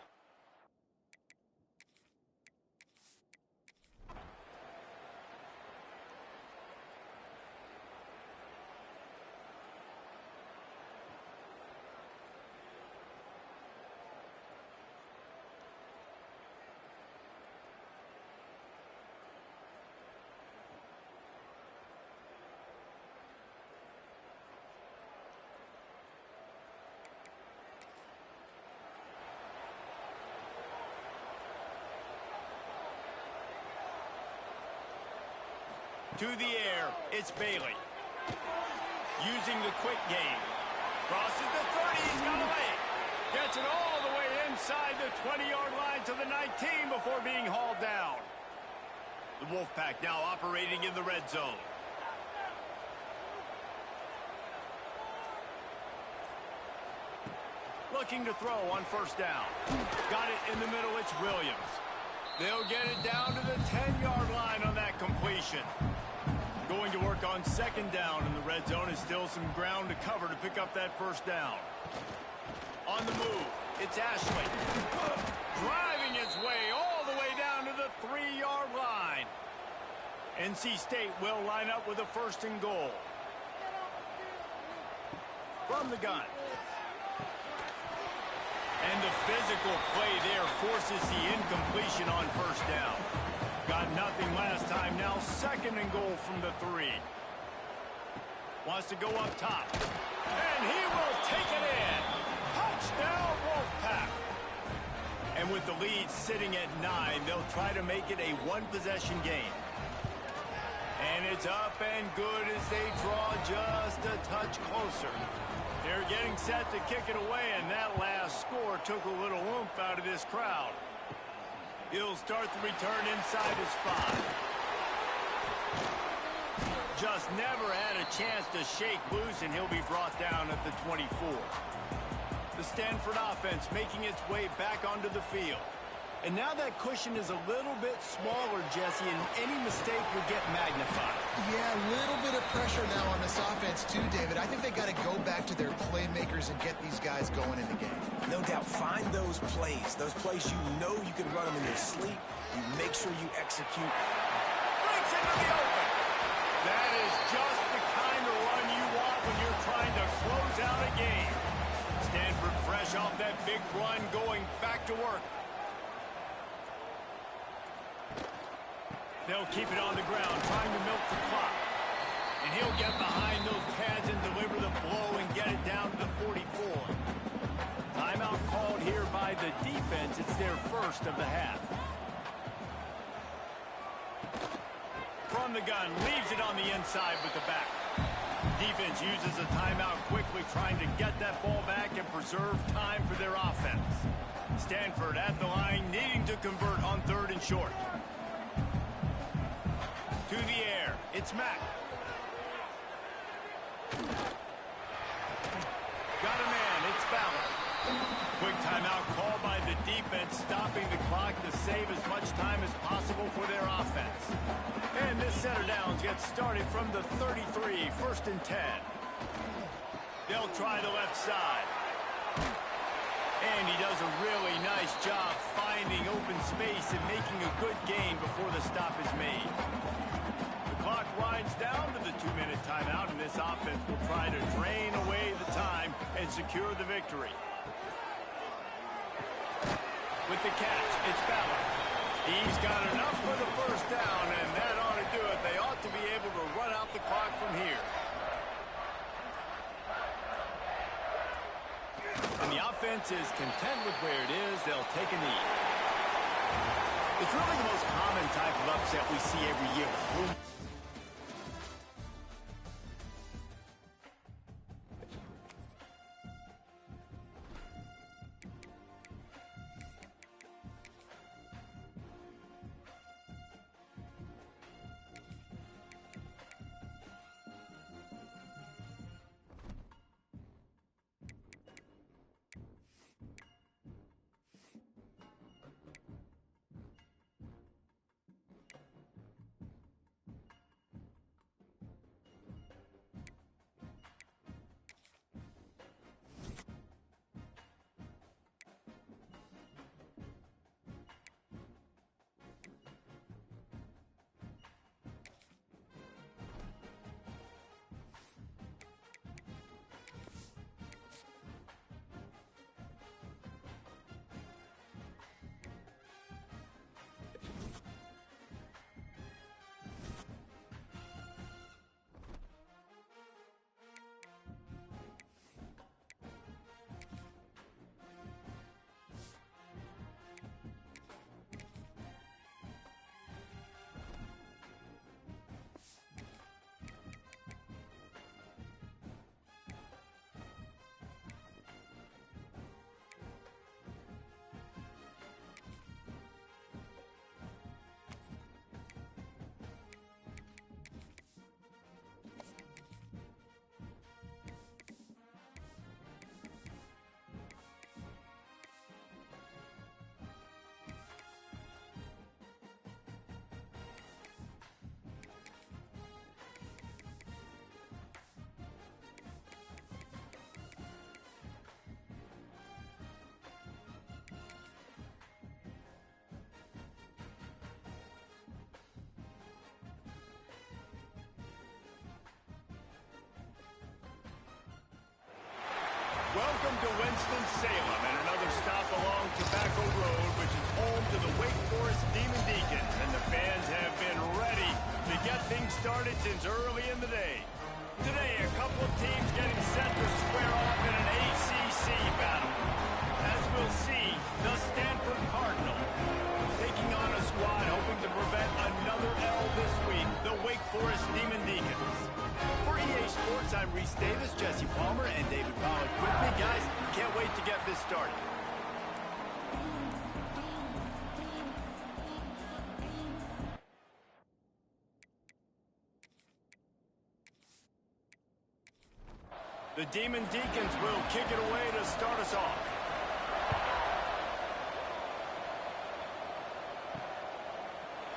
S1: To the air, it's Bailey. Using the quick game. Crosses the 30, he's got away. Gets it all the way inside the 20-yard line to the 19 before being hauled down. The Wolfpack now operating in the red zone. Looking to throw on first down. Got it in the middle, it's Williams. They'll get it down to the 10-yard line on that completion. Going to work on second down in the red zone is still some ground to cover to pick up that first down. On the move, it's Ashley. Driving his way all the way down to the 3-yard line. NC State will line up with a 1st and goal. From the gun. And the physical play there forces the incompletion on 1st down. Got nothing last time, now 2nd and goal from the 3. Wants to go up top. And he will take it in. Touchdown, Wolfpack. And with the lead sitting at 9, they'll try to make it a 1-possession game. And it's up and good as they draw just a touch closer. They're getting set to kick it away, and that last score took a little oomph out of this crowd. He'll start the return inside his 5. Just never had a chance to shake loose, and he'll be brought down at the 24. The Stanford offense making its way back onto the field. And now that cushion is a little bit smaller, Jesse, and any mistake will get magnified.
S2: Yeah, a little bit of pressure now on this offense too, David. I think they got to go back to their playmakers and get these guys going in the game.
S3: No doubt. Find those plays you know you can run them in your sleep. You make sure you execute.
S1: Breaks into the open. That is just the kind of run you want when you're trying to close out a game. Stanford fresh off that big run, going back to work. They'll keep it on the ground, trying to milk the clock. And he'll get behind those pads and deliver the blow and get it down to the 44. Timeout called here by the defense. It's their 1st of the half. From the gun, leaves it on the inside with the back. Defense uses a timeout quickly, trying to get that ball back and preserve time for their offense. Stanford at the line, needing to convert on 3rd and short. To the air, it's Mack. Got a man, it's Ballard. Quick timeout called by the defense, stopping the clock to save as much time as possible for their offense. And this center downs gets started from the 33, 1st and 10. They'll try the left side. And he does a really nice job finding open space and making a good gain before the stop is made. Clock winds down to the 2-minute timeout, and this offense will try to drain away the time and secure the victory. With the catch, it's Ballard. He's got enough for the 1st down, and that ought to do it. They ought to be able to run out the clock from here. And the offense is content with where it is. They'll take a knee. It's really the most common type of upset we see every year. to Winston-Salem and another stop along Tobacco Road, which is home to the Wake Forest Demon Deacons. And the fans have been ready to get things started since early in the day. Today, a couple of teams getting set to square off in an ACC battle. As we'll see, the Stanford Cardinals taking on a squad hoping to prevent another L this week, the Wake Forest Demon Deacons. For EA Sports, I'm Reese Davis, Jesse Palmer, and David Pollack with me. Guys, can't wait to get this started. The Demon Deacons will kick it away to start us off.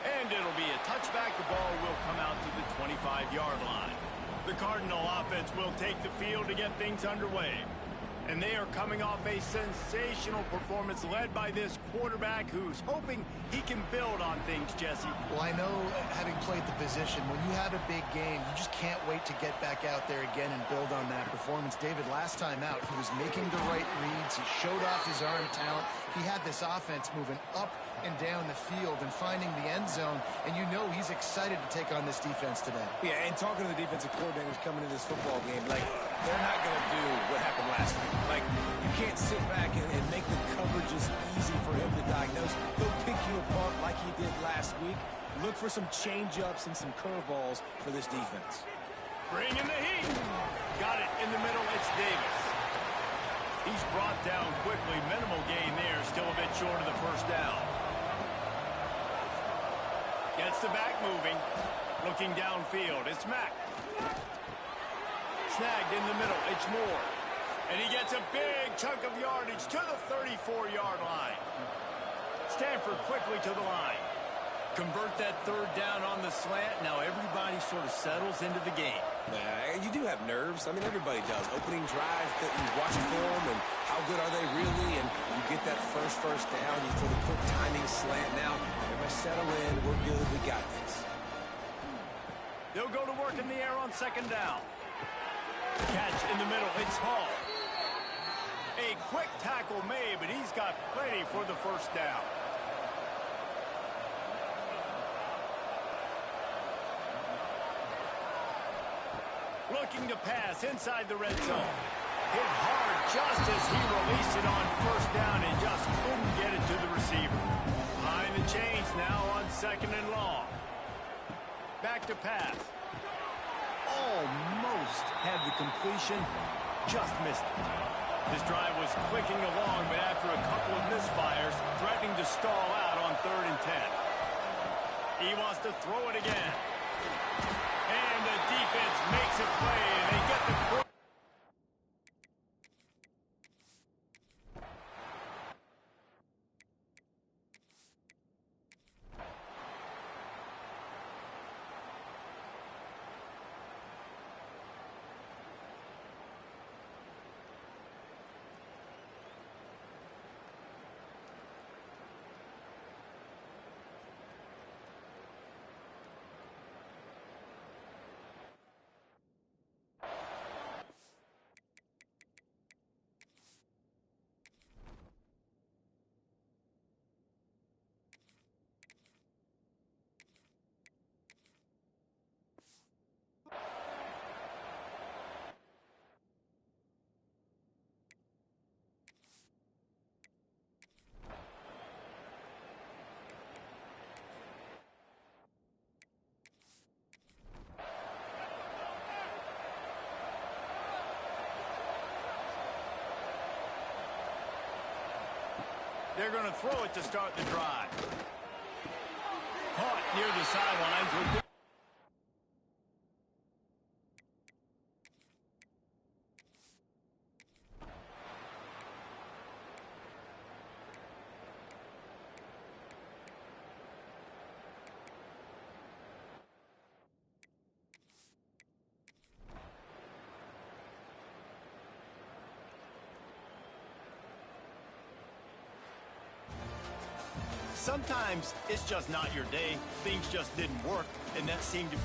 S1: And it'll be a touchback. The ball will come out to the 25-yard line. The Cardinal offense will take the field to get things underway. And they are coming off a sensational performance led by this quarterback who's hoping he can build on things, Jesse.
S2: Well, I know, having played the position, when you have a big game, you just can't wait to get back out there again and build on that performance. David, last time out, he was making the right reads. He showed off his arm talent. He had this offense moving up and down the field and finding the end zone, and you know he's excited to take on this defense today.
S3: Yeah, and talking to the defensive coordinators coming into this football game, like, they're not going to do what happened last week. Like, you can't sit back and make the coverages easy for him to diagnose. He'll pick you apart like he did last week. Look for some change-ups and some curveballs for this defense.
S1: Bring in the heat. Got it in the middle. It's Davis. He's brought down quickly. Minimal gain there. Still a bit short of the first down. Gets the back moving. Looking downfield. It's Mack. Snagged in the middle. It's Moore. And he gets a big chunk of yardage to the 34-yard line. Stanford quickly to the line. Convert that third down on the slant. Now everybody sort of settles into the game.
S3: You do have nerves. I mean, everybody does. Opening drive, that you watch film, and how good are they really? And you get that first down. You throw the quick timing slant. Now, everybody settle in. We're good. We got this.
S1: They'll go to work in the air on second down. Catch in the middle. It's Hall. A quick tackle made, but he's got plenty for the first down. Looking to pass inside the red zone. Hit hard just as he released it on first down and just couldn't get it to the receiver. Behind the chains now on second and long. Back to pass. Almost had the completion, just missed it. This drive was clicking along, but after a couple of misfires, threatening to stall out on 3rd and 10. He wants to throw it again. And the defense makes a play, and they get the quarterback. They're going to throw it to start the drive. Caught near the sidelines with Sometimes it's just not your day. Things just didn't work, and that seemed to...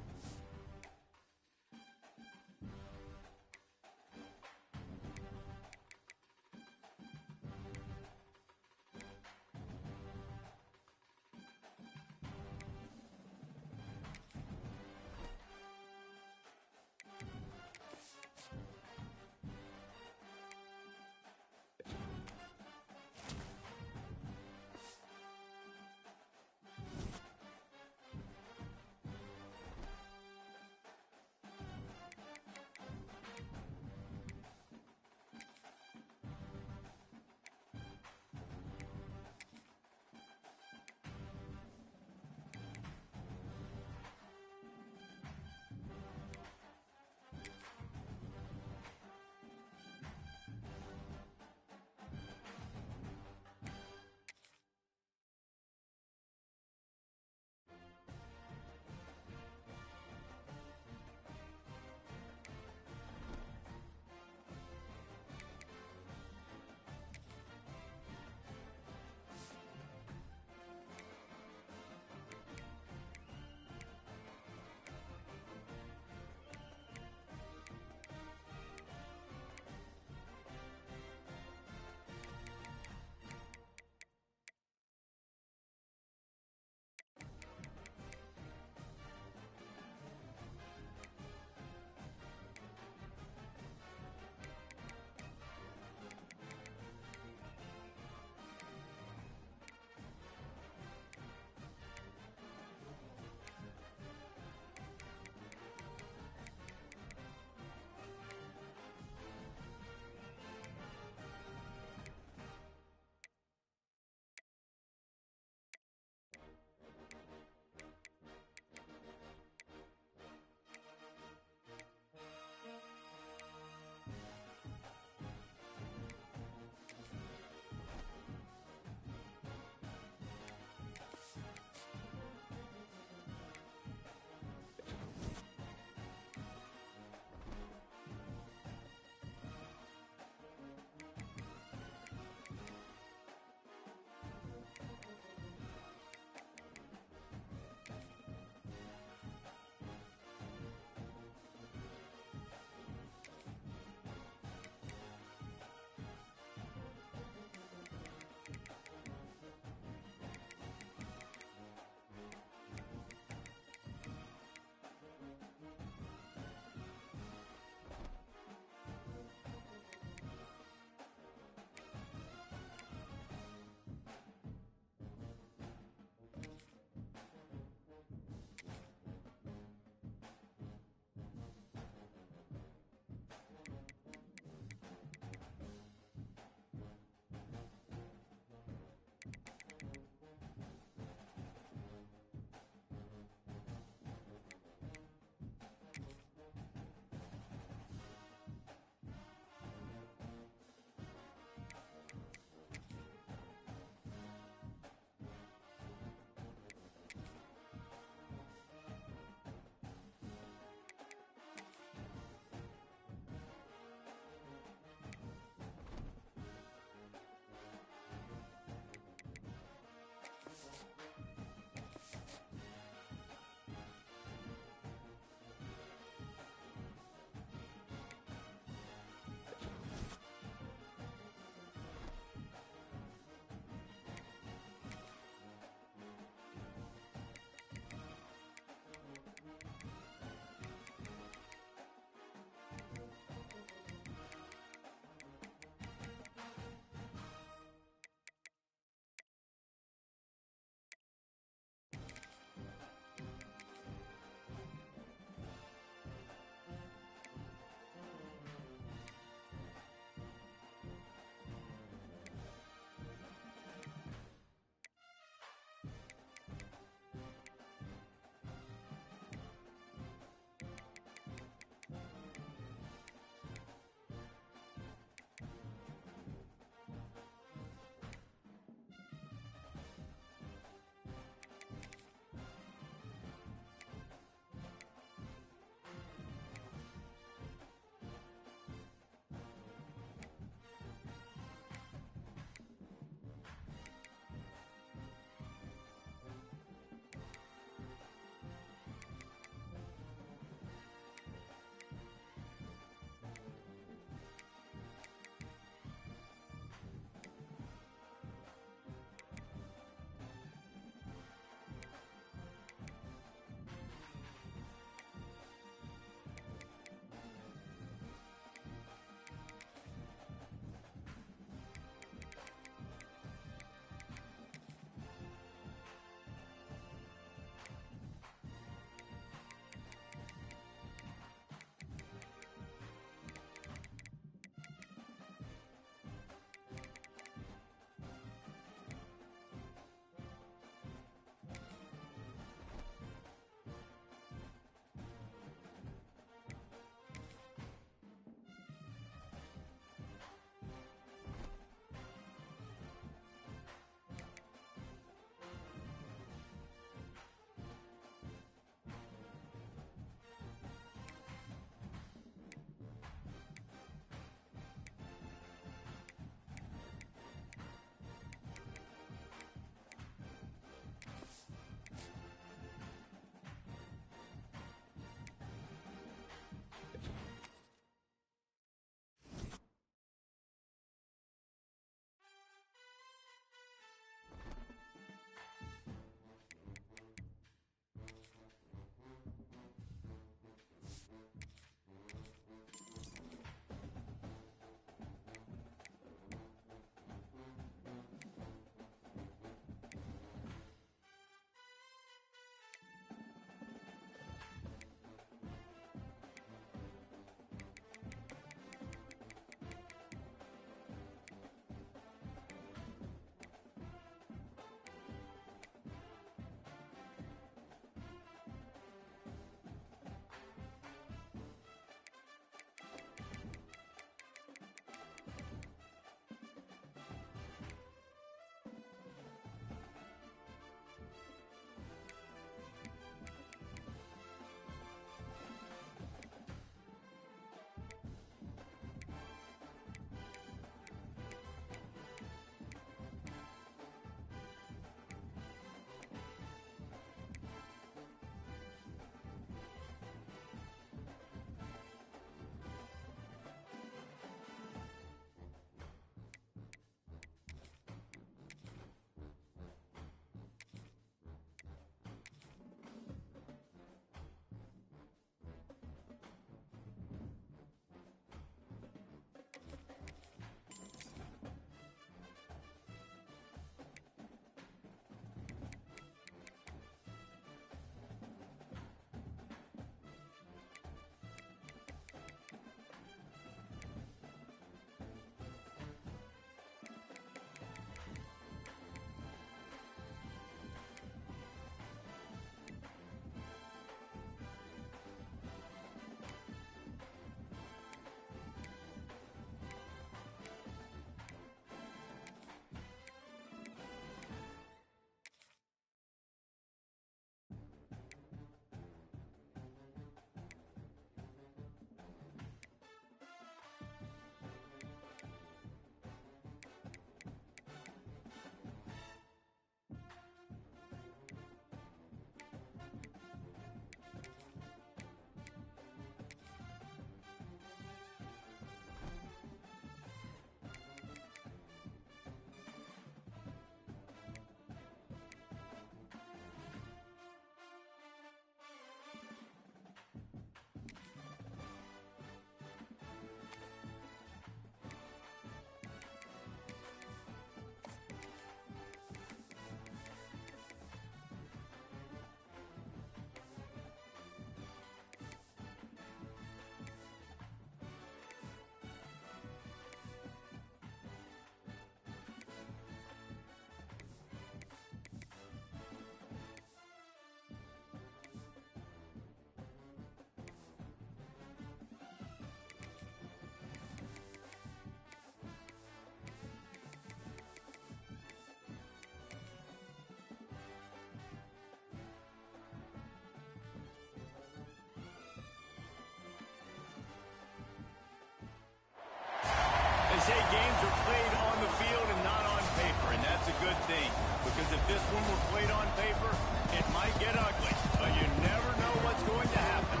S1: say games are played on the field and not on paper, and that's a good thing. Because if this one were played on paper, it might get ugly. But you never know what's going to happen.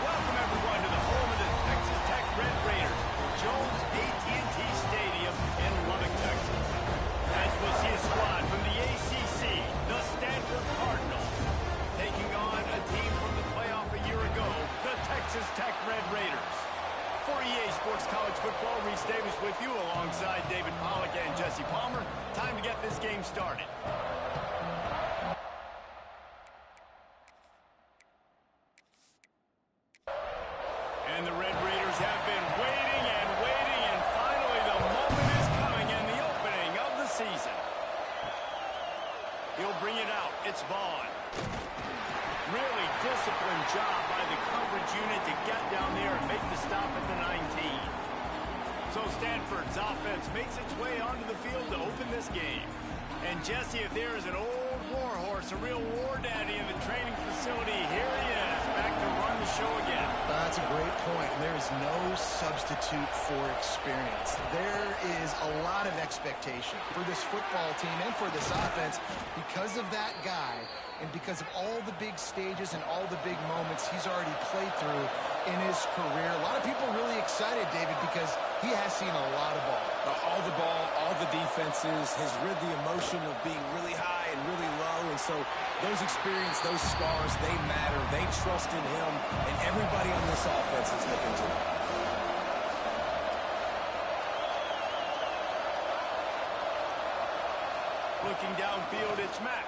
S1: Welcome, everyone, to the home of the Texas Tech Red Raiders, Jones AT&T Stadium in Lubbock, Texas. As we'll see a squad from the ACC, the Stanford Cardinals, taking on a team from the playoff a year ago, the Texas Tech Red Raiders. For EA Sports College Football, Reese Davis with you alongside David Pollack and Jesse Palmer. Time to get this game started. And the Red Raiders have been waiting, and finally the moment is coming in the opening of the season. He'll bring it out. It's Vaughn. Really disciplined job by the coverage unit to get down there and make the stop at the 19. So Stanford's offense makes its way onto the field to open this game. And Jesse, if there is an old war horse, a real war daddy in the training facility, here he is, back to run the show again.
S2: That's a great point. There is no substitute for experience. There is a lot of expectation for this football team and for this offense because of that guy and because of all the big stages and all the big moments he's already played through in his career. A lot of people really excited, David, because he has seen a lot of ball.
S3: All the ball, all the defenses, has rid the emotion of being really high and really low. And so those experiences, those scars, they matter. They trust in him, and everybody on this offense is looking to him.
S1: Looking downfield, it's Mack.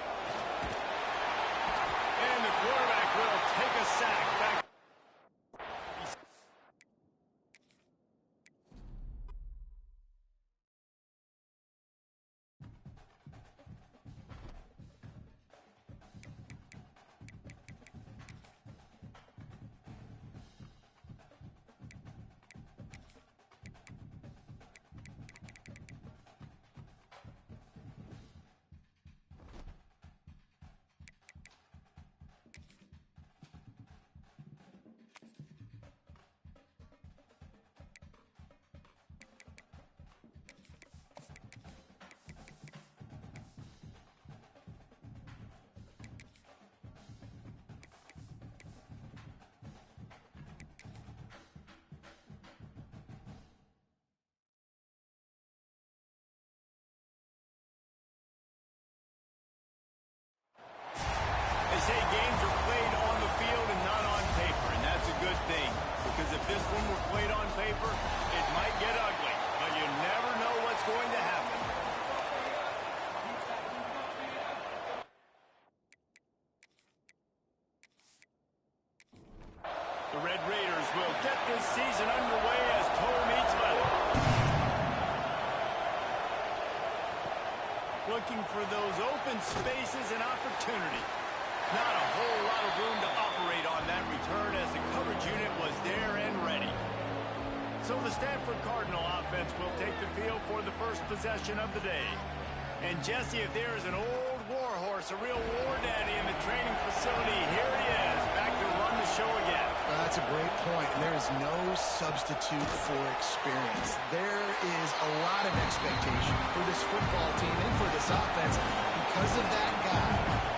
S1: And the quarterback will take a sack back. They say games are played on the field and not on paper, and that's a good thing. Because if this one were played on paper, it might get ugly. But you never know what's going to happen. The Red Raiders will get this season underway as toe meets leather. Looking for those open spaces and opportunity. Not a whole lot of room to operate on that return as the coverage unit was there and ready. So the Stanford Cardinal offense will take the field for the first possession of the day. And Jesse, if there is an old war horse, a real war daddy in the training facility, here he is, back to run the show again.
S2: That's a great point, and there is no substitute for experience. There is a lot of expectation for this football team and for this offense because of that guy,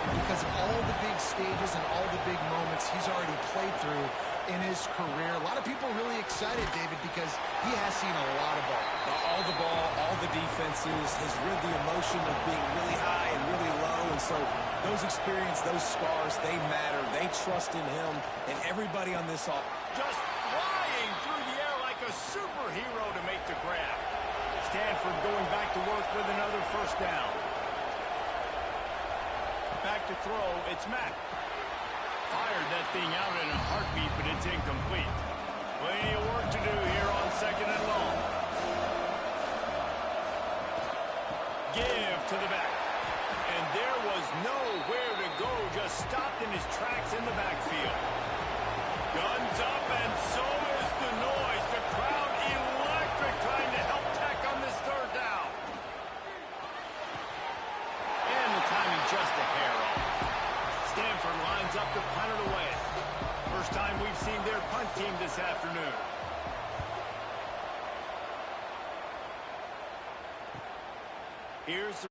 S2: and because of all the big stages and all the big moments he's already played through in his career. A lot of people really excited, David, because he has seen a lot of ball.
S3: All the ball, all the defenses, has rid the emotion of being really high and really low. And so those experiences, those scars, they matter. They trust in him, and everybody on this offense.
S1: Just flying through the air like a superhero to make the grab. Stanford going back to work with another first down. Back to throw, it's Mack. Fired that thing out in a heartbeat, but it's incomplete. Plenty of work to do here on second and long. Give to the back. And there was nowhere to go, just stopped in his tracks in the backfield. Guns up, and so is the noise. The crowd electric, trying to help Tech on this third down. And the timing just a hair off. Stanford lines up to punt it away. First time we've seen their punt team this afternoon. Here's